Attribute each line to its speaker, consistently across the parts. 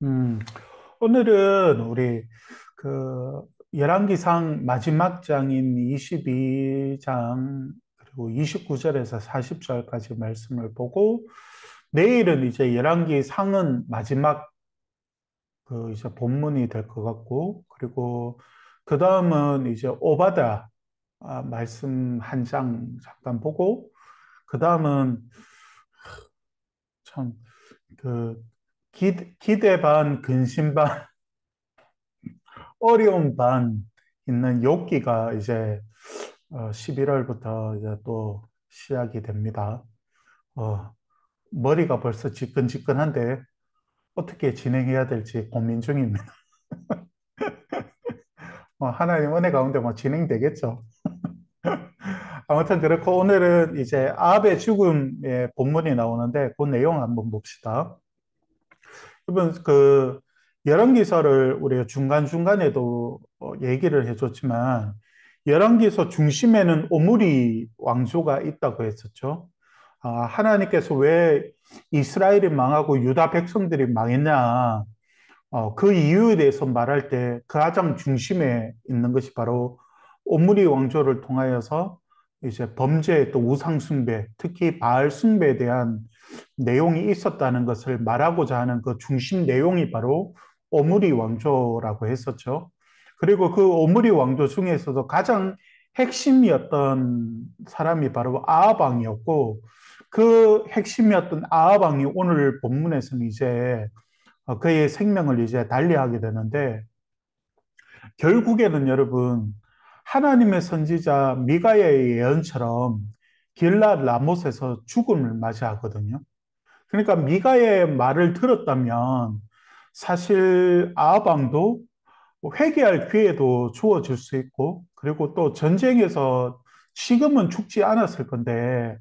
Speaker 1: 음, 오늘은 우리 그 열왕기상 마지막 장인 22장 그리고 29절에서 40절까지 말씀을 보고 내일은 이제 열왕기상은 마지막 그 이제 본문이 될 것 같고 그리고 그 다음은 이제 오바다 말씀 한 장 잠깐 보고 그 다음은 참 그 기대 반 근심 반 어려움 반 있는 욥기가 이제 11월부터 이제 또 시작이 됩니다. 어, 머리가 벌써 지끈지끈한데 어떻게 진행해야 될지 고민 중입니다. 하나님 은혜 가운데 뭐 진행되겠죠. 아무튼 그렇고 오늘은 이제 아합의 죽음의 본문이 나오는데 그 내용 한번 봅시다. 이번 그 열왕기서를 우리가 중간중간에도 얘기를 해줬지만 열왕기서 중심에는 오므리 왕조가 있다고 했었죠. 하나님께서 왜 이스라엘이 망하고 유다 백성들이 망했냐? 그 이유에 대해서 말할 때 그 가장 중심에 있는 것이 바로 오므리 왕조를 통하여서 이제 범죄 또 우상 숭배, 특히 바알 숭배에 대한 내용이 있었다는 것을 말하고자 하는 그 중심 내용이 바로 오므리 왕조라고 했었죠. 그리고 그 오므리 왕조 중에서도 가장 핵심이었던 사람이 바로 아합 왕이었고 그 핵심이었던 아합 왕이 오늘 본문에서는 이제 그의 생명을 이제 달리하게 되는데 결국에는 여러분 하나님의 선지자 미가야의 예언처럼 길랏 라못에서 죽음을 맞이하거든요. 그러니까 미가의 말을 들었다면 사실 아합 왕도 회개할 기회도 주어질 수 있고 그리고 또 전쟁에서 지금은 죽지 않았을 건데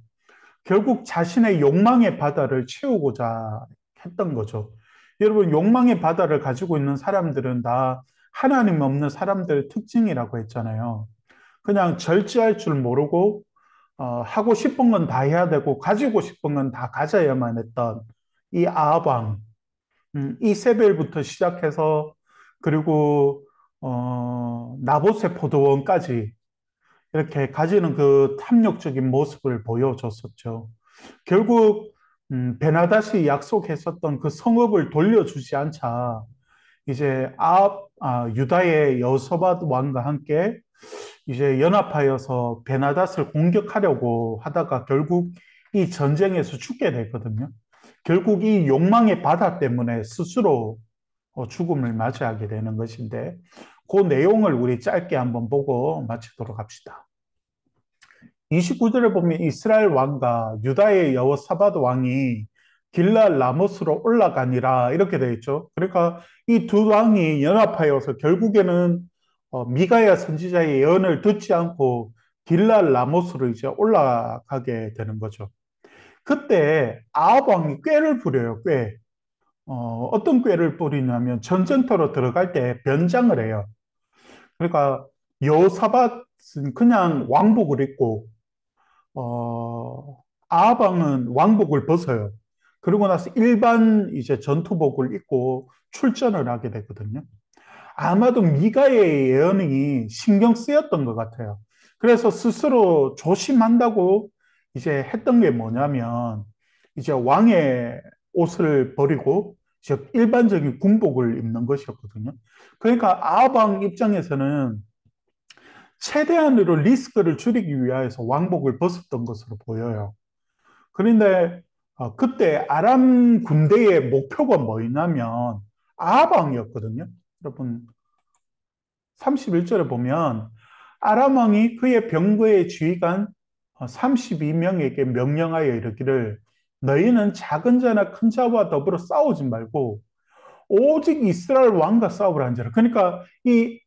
Speaker 1: 결국 자신의 욕망의 바다를 채우고자 했던 거죠. 여러분, 욕망의 바다를 가지고 있는 사람들은 다 하나님 없는 사람들의 특징이라고 했잖아요. 그냥 절제할 줄 모르고 하고 싶은 건 다 해야 되고 가지고 싶은 건 다 가져야만 했던 이 아방, 이세벨부터 시작해서 그리고 나봇의 포도원까지 이렇게 가지는 그 탐욕적인 모습을 보여줬었죠. 결국 베나다시 약속했었던 그 성읍을 돌려주지 않자 이제 유다의 여호사밧 왕과 함께 이제 연합하여서 베나닷을 공격하려고 하다가 결국 이 전쟁에서 죽게 되거든요. 결국 이 욕망의 바다 때문에 스스로 죽음을 맞이하게 되는 것인데 그 내용을 우리 짧게 한번 보고 마치도록 합시다. 29절에 보면 이스라엘 왕과 유다의 여호사밧 왕이 길랄 라모스로 올라가니라 이렇게 되어 있죠. 그러니까 이 두 왕이 연합하여서 결국에는 미가야 선지자의 예언을 듣지 않고 길랄 라모스로 이제 올라가게 되는 거죠. 그때 아합 왕이 꾀를 부려요. 꾀. 어떤 꾀를 부리냐면 전쟁터로 들어갈 때 변장을 해요. 그러니까 여호사밧은 그냥 왕복을 입고 아방은 왕복을 벗어요. 그러고 나서 일반 이제 전투복을 입고 출전을 하게 되거든요. 아마도 미가의 예언이 신경 쓰였던 것 같아요. 그래서 스스로 조심한다고 이제 했던 게 뭐냐면 이제 왕의 옷을 버리고 이제 일반적인 군복을 입는 것이었거든요. 그러니까 아방 입장에서는 최대한으로 리스크를 줄이기 위해서 왕복을 벗었던 것으로 보여요. 그런데 그때 아람 군대의 목표가 뭐였냐면 아방이었거든요. 여러분 31절에 보면 아람 왕이 그의 병거의 지휘관 32명에게 명령하여 이르기를 너희는 작은 자나 큰 자와 더불어 싸우지 말고 오직 이스라엘 왕과 싸우라 한지라. 그러니까 이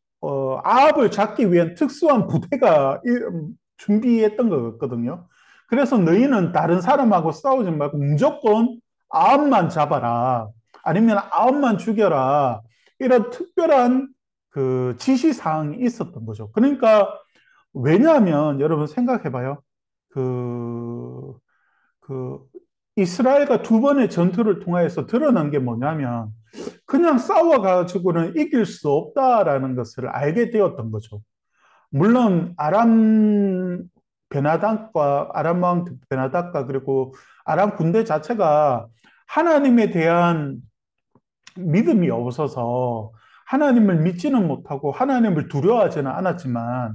Speaker 1: 아합을 잡기 위한 특수한 부대가 준비했던 것 같거든요. 그래서 너희는 다른 사람하고 싸우지 말고 무조건 아합만 잡아라. 아니면 아합만 죽여라. 이런 특별한 그 지시사항이 있었던 거죠. 그러니까 왜냐하면 여러분 생각해봐요. 그, 그 이스라엘과 두 번의 전투를 통해서 드러난 게 뭐냐면 그냥 싸워가지고는 이길 수 없다라는 것을 알게 되었던 거죠. 물론 아람 왕 베나닥과 그리고 아람 군대 자체가 하나님에 대한 믿음이 없어서 하나님을 믿지는 못하고 하나님을 두려워하지는 않았지만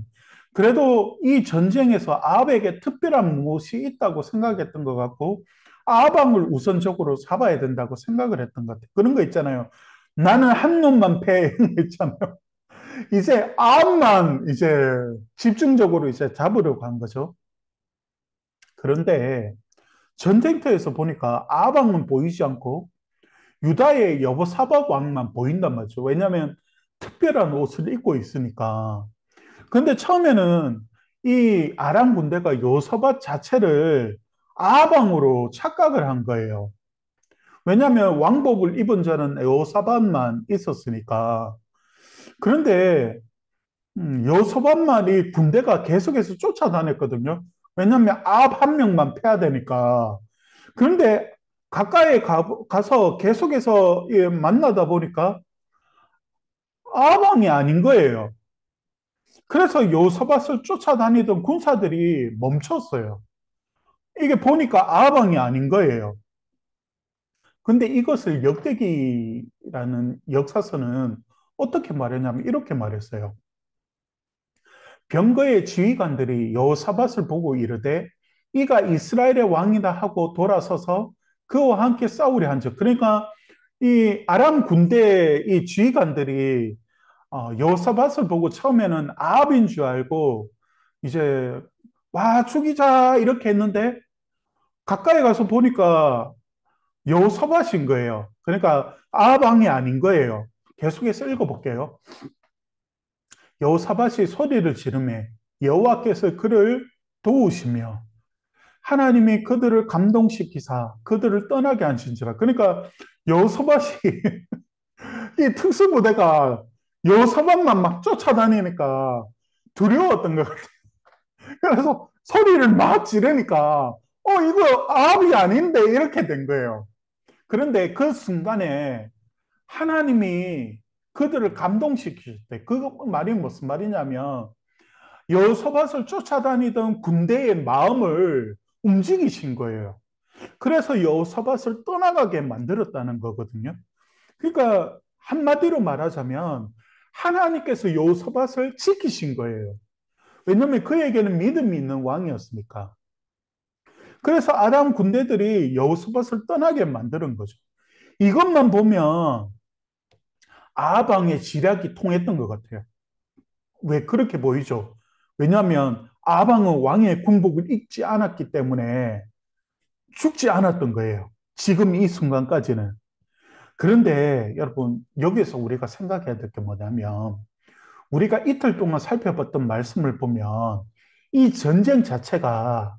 Speaker 1: 그래도 이 전쟁에서 아합에게 특별한 무엇이 있다고 생각했던 것 같고 아합 왕을 우선적으로 잡아야 된다고 생각을 했던 것 같아요. 그런 거 있잖아요. 나는 한 놈만 패 있잖아요. 이제 아합만 이제 집중적으로 이제 잡으려고 한 거죠. 그런데 전쟁터에서 보니까 아합 왕은 보이지 않고 유다의 여호사밧 왕만 보인단 말이죠. 왜냐하면 특별한 옷을 입고 있으니까. 근데 처음에는 이 아람 군대가 여호사밧 자체를 아합 왕으로 착각을 한 거예요. 왜냐하면 왕복을 입은 자는 여호사밧만 있었으니까. 그런데 여호사밧만 이 군대가 계속해서 쫓아다녔거든요. 왜냐하면 아합 한 명만 패야 되니까. 그런데 가서 계속해서 만나다 보니까 아방이 아닌 거예요. 그래서 요사밧을 쫓아다니던 군사들이 멈췄어요. 이게 보니까 아방이 아닌 거예요. 근데 이것을 역대기라는 역사서는 어떻게 말했냐면 이렇게 말했어요. 병거의 지휘관들이 여호사밧을 보고 이르되 이가 이스라엘의 왕이다 하고 돌아서서 그와 함께 싸우려 한즉. 그러니까 이 아람 군대 이 지휘관들이 여호사밧을 보고 처음에는 아합인 줄 알고 이제 와 죽이자 이렇게 했는데 가까이 가서 보니까 여호사밧인 거예요. 그러니까 아합 왕이 아닌 거예요. 계속해서 읽어볼게요. 여호사밧이 소리를 지르매 여호와께서 그를 도우시며 하나님이 그들을 감동시키사 그들을 떠나게 하신지라. 그러니까 여호사밧이 이 특수부대가 여호사밧만 막 쫓아다니니까 두려웠던 것 같아요. 그래서 소리를 막 지르니까 이거 아합이 아닌데 이렇게 된 거예요. 그런데 그 순간에 하나님이 그들을 감동시키실 때 그 말이 무슨 말이냐면 여호사밧을 쫓아다니던 군대의 마음을 움직이신 거예요. 그래서 여호사밧을 떠나가게 만들었다는 거거든요. 그러니까 한마디로 말하자면 하나님께서 여호사밧을 지키신 거예요. 왜냐하면 그에게는 믿음이 있는 왕이었으니까. 그래서 아람 군대들이 여호사밧을 떠나게 만드는 거죠. 이것만 보면 아방의 지략이 통했던 것 같아요. 왜 그렇게 보이죠? 왜냐하면 아방은 왕의 궁복을 입지 않았기 때문에 죽지 않았던 거예요. 지금 이 순간까지는. 그런데 여러분, 여기서 우리가 생각해야 될 게 뭐냐면, 우리가 이틀 동안 살펴봤던 말씀을 보면, 이 전쟁 자체가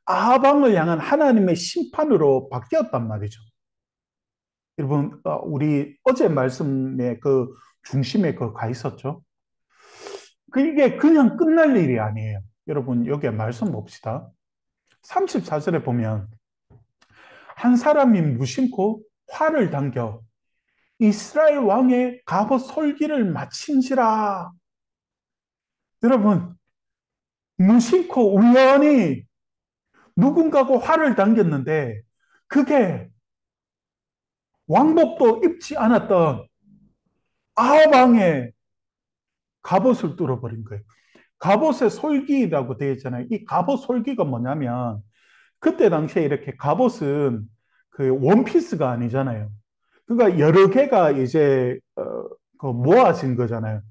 Speaker 1: 아방을 향한 하나님의 심판으로 바뀌었단 말이죠. 여러분, 우리 어제 말씀의 그 중심에 그 가 있었죠? 이게 그냥 끝날 일이 아니에요. 여러분, 여기에 말씀 봅시다. 34절에 보면, 한 사람이 무심코 활을 당겨 이스라엘 왕의 갑옷 솔기를 마친지라. 여러분, 무심코 우연히 누군가가 활을 당겼는데 그게 왕복도 입지 않았던 아합 왕의 갑옷을 뚫어버린 거예요. 갑옷의 솔기라고 되어 있잖아요. 이 갑옷 솔기가 뭐냐면 그때 당시에 이렇게 갑옷은 그 원피스가 아니잖아요. 그러니까 여러 개가 이제 그 모아진 거잖아요.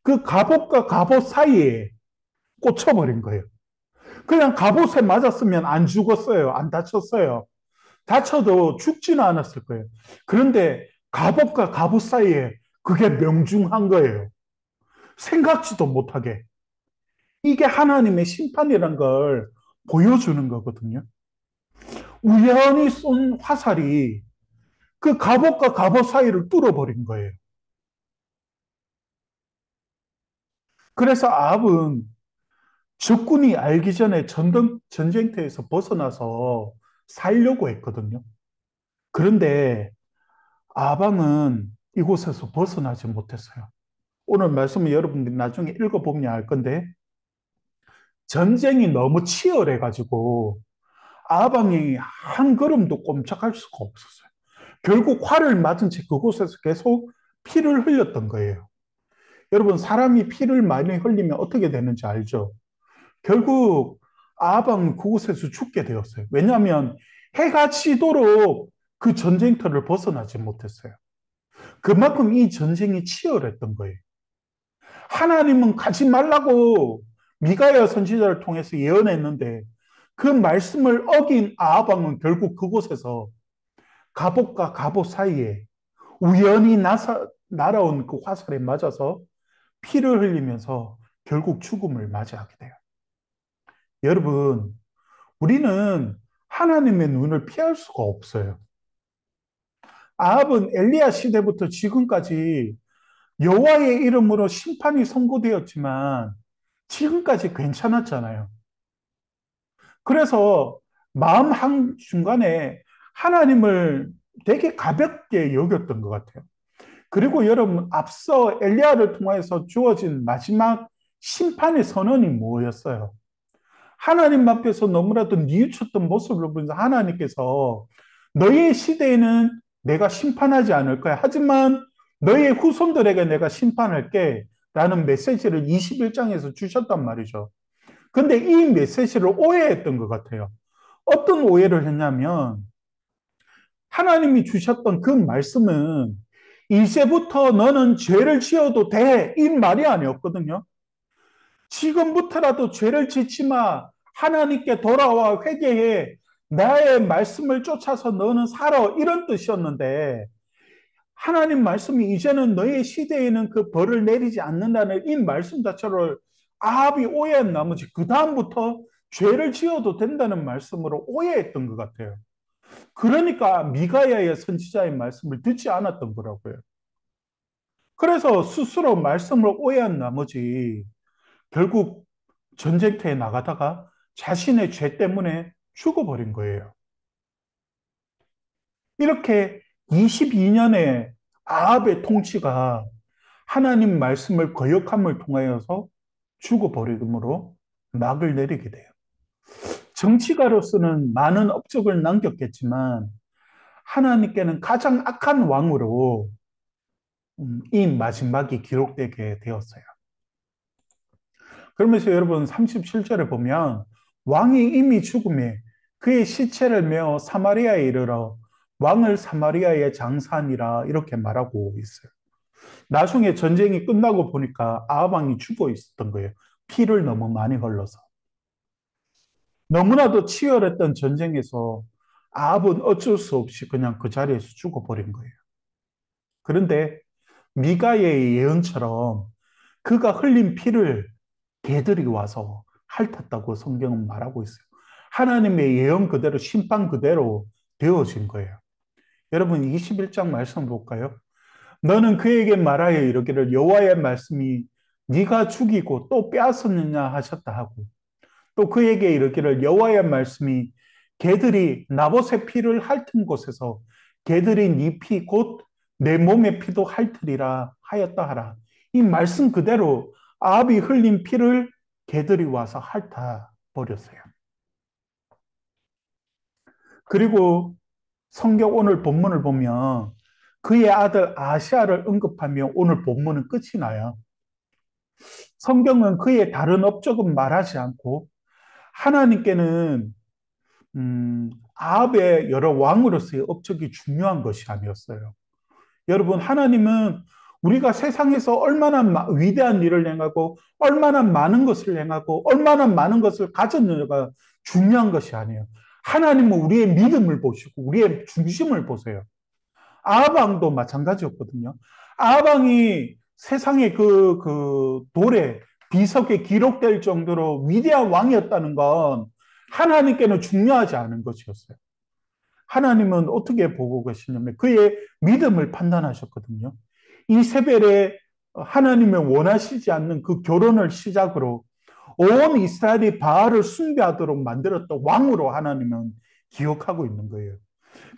Speaker 1: 그 갑옷과 갑옷 사이에 꽂혀버린 거예요. 그냥 갑옷에 맞았으면 안 죽었어요. 안 다쳤어요. 다쳐도 죽지는 않았을 거예요. 그런데 갑옷과 갑옷 사이에 그게 명중한 거예요. 생각지도 못하게. 이게 하나님의 심판이란 걸 보여주는 거거든요. 우연히 쏜 화살이 그 갑옷과 갑옷 사이를 뚫어버린 거예요. 그래서 아합은 적군이 알기 전에 전쟁터에서 벗어나서 살려고 했거든요. 그런데 아방은 이곳에서 벗어나지 못했어요. 오늘 말씀을 여러분들이 나중에 읽어보면 알 건데, 전쟁이 너무 치열해가지고 아방이 한 걸음도 꼼짝할 수가 없었어요. 결국 화를 맞은 채 그곳에서 계속 피를 흘렸던 거예요. 여러분, 사람이 피를 많이 흘리면 어떻게 되는지 알죠? 결국 아방은 그곳에서 죽게 되었어요. 왜냐하면 해가 지도록 그 전쟁터를 벗어나지 못했어요. 그만큼 이 전쟁이 치열했던 거예요. 하나님은 가지 말라고 미가야 선지자를 통해서 예언했는데 그 말씀을 어긴 아하방은 결국 그곳에서 갑옷과 갑옷 사이에 우연히 날아온 그 화살에 맞아서 피를 흘리면서 결국 죽음을 맞이하게 돼요. 여러분, 우리는 하나님의 눈을 피할 수가 없어요. 아합은 엘리야 시대부터 지금까지 여호와의 이름으로 심판이 선고되었지만 지금까지 괜찮았잖아요. 그래서 마음 한중간에 하나님을 되게 가볍게 여겼던 것 같아요. 그리고 여러분, 앞서 엘리야를 통해서 주어진 마지막 심판의 선언이 뭐였어요? 하나님 앞에서 너무나도 뉘우쳤던 모습을 보면서 하나님께서 너의 시대에는 내가 심판하지 않을 거야. 하지만 너의 후손들에게 내가 심판할게. 라는 메시지를 21장에서 주셨단 말이죠. 근데 이 메시지를 오해했던 것 같아요. 어떤 오해를 했냐면 하나님이 주셨던 그 말씀은 이제부터 너는 죄를 지어도 돼. 이 말이 아니었거든요. 지금부터라도 죄를 짓지 마. 하나님께 돌아와 회개해. 나의 말씀을 쫓아서 너는 살아. 이런 뜻이었는데 하나님 말씀이 이제는 너의 시대에는 그 벌을 내리지 않는다는 이 말씀 자체를 아합이 오해한 나머지 그 다음부터 죄를 지어도 된다는 말씀으로 오해했던 것 같아요. 그러니까 미가야의 선지자의 말씀을 듣지 않았던 거라고요. 그래서 스스로 말씀을 오해한 나머지 결국 전쟁터에 나가다가 자신의 죄 때문에 죽어버린 거예요. 이렇게 22년의 아합의 통치가 하나님 말씀을 거역함을 통하여서 죽어버림으로 막을 내리게 돼요. 정치가로서는 많은 업적을 남겼겠지만 하나님께는 가장 악한 왕으로 이 마지막이 기록되게 되었어요. 그러면서 여러분 37절에 보면 왕이 이미 죽음에 그의 시체를 메어 사마리아에 이르러 왕을 사마리아에 장사하니라 이렇게 말하고 있어요. 나중에 전쟁이 끝나고 보니까 아합 왕이 죽어 있었던 거예요. 피를 너무 많이 흘러서. 너무나도 치열했던 전쟁에서 아합은 어쩔 수 없이 그냥 그 자리에서 죽어버린 거예요. 그런데 미가의 예언처럼 그가 흘린 피를 개들이 와서 핥았다고 성경은 말하고 있어요. 하나님의 예언 그대로 심판 그대로 되어진 거예요. 여러분 21장 말씀 볼까요? 너는 그에게 말하여 이르기를 여호와의 말씀이 네가 죽이고 또 빼앗았느냐 하셨다 하고 또 그에게 이르기를 여호와의 말씀이 개들이 나봇의 피를 핥은 곳에서 개들이 네 피 곧 내 몸의 피도 핥으리라 하였다 하라. 이 말씀 그대로 아합이 흘린 피를 개들이 와서 핥아 버렸어요. 그리고 성경 오늘 본문을 보면 그의 아들 아시아를 언급하며 오늘 본문은 끝이 나요. 성경은 그의 다른 업적은 말하지 않고 하나님께는 아합의 여러 왕으로서의 업적이 중요한 것이 아니었어요. 여러분, 하나님은 우리가 세상에서 얼마나 위대한 일을 행하고 얼마나 많은 것을 행하고 얼마나 많은 것을 가졌느냐가 중요한 것이 아니에요. 하나님은 우리의 믿음을 보시고 우리의 중심을 보세요. 아합왕도 마찬가지였거든요. 아합왕이 세상의 그 돌에 비석에 기록될 정도로 위대한 왕이었다는 건 하나님께는 중요하지 않은 것이었어요. 하나님은 어떻게 보고 계시냐면 그의 믿음을 판단하셨거든요. 이세벨에 하나님의 원하시지 않는 그 결혼을 시작으로 온 이스라엘이 바알을 숭배하도록 만들었던 왕으로 하나님은 기억하고 있는 거예요.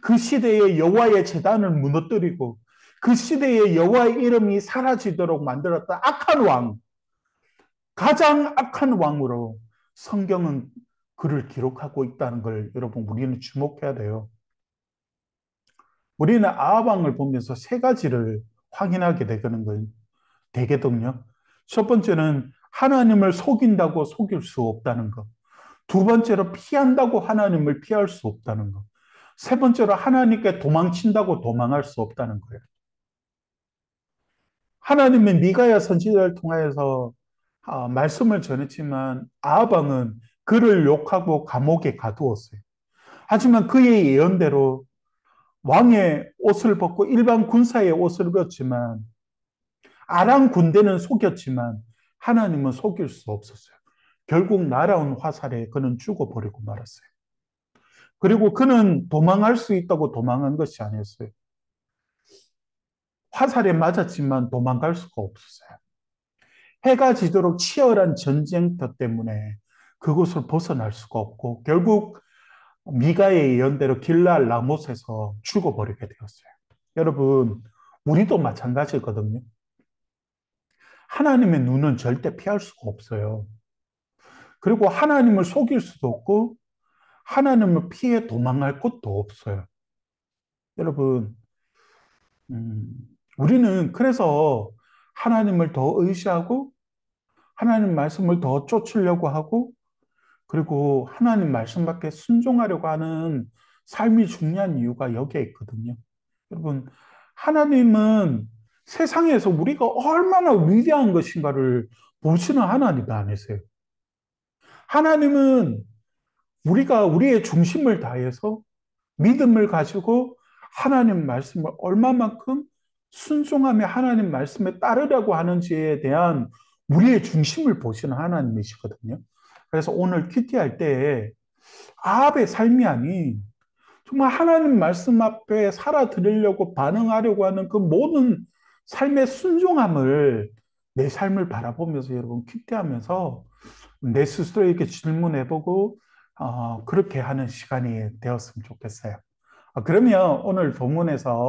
Speaker 1: 그 시대의 여호와의 제단을 무너뜨리고 그 시대의 여호와의 이름이 사라지도록 만들었던 악한 왕, 가장 악한 왕으로 성경은 그를 기록하고 있다는 걸 여러분 우리는 주목해야 돼요. 우리는 아합 왕을 보면서 세 가지를 확인하게 되거든요. 첫 번째는 하나님을 속인다고 속일 수 없다는 것. 두 번째로 피한다고 하나님을 피할 수 없다는 것. 세 번째로 하나님께 도망친다고 도망할 수 없다는 거예요. 하나님은 미가야 선지자를 통하여서 말씀을 전했지만 아합 왕은 그를 욕하고 감옥에 가두었어요. 하지만 그의 예언대로 왕의 옷을 벗고 일반 군사의 옷을 입었지만 아람 군대는 속였지만 하나님은 속일 수 없었어요. 결국 날아온 화살에 그는 죽어버리고 말았어요. 그리고 그는 도망할 수 있다고 도망한 것이 아니었어요. 화살에 맞았지만 도망갈 수가 없었어요. 해가 지도록 치열한 전쟁터 때문에 그곳을 벗어날 수가 없고 결국 미가의 예언대로 길랄 라못에서 죽어버리게 되었어요. 여러분, 우리도 마찬가지거든요. 하나님의 눈은 절대 피할 수가 없어요. 그리고 하나님을 속일 수도 없고 하나님을 피해 도망갈 곳도 없어요. 여러분, 음, 우리는 그래서 하나님을 더 의지하고 하나님 말씀을 더 쫓으려고 하고 그리고 하나님 말씀밖에 순종하려고 하는 삶이 중요한 이유가 여기에 있거든요. 여러분, 하나님은 세상에서 우리가 얼마나 위대한 것인가를 보시는 하나님이 아니세요. 하나님은 우리가 우리의 중심을 다해서 믿음을 가지고 하나님 말씀을 얼마만큼 순종하며 하나님 말씀에 따르려고 하는지에 대한 우리의 중심을 보시는 하나님이시거든요. 그래서 오늘 큐티할 때 아합의 삶이 아닌 정말 하나님 말씀 앞에 살아드리려고 반응하려고 하는 그 모든 삶의 순종함을 내 삶을 바라보면서 여러분 큐티하면서 내 스스로에게 질문해보고 그렇게 하는 시간이 되었으면 좋겠어요. 그러면 오늘 본문에서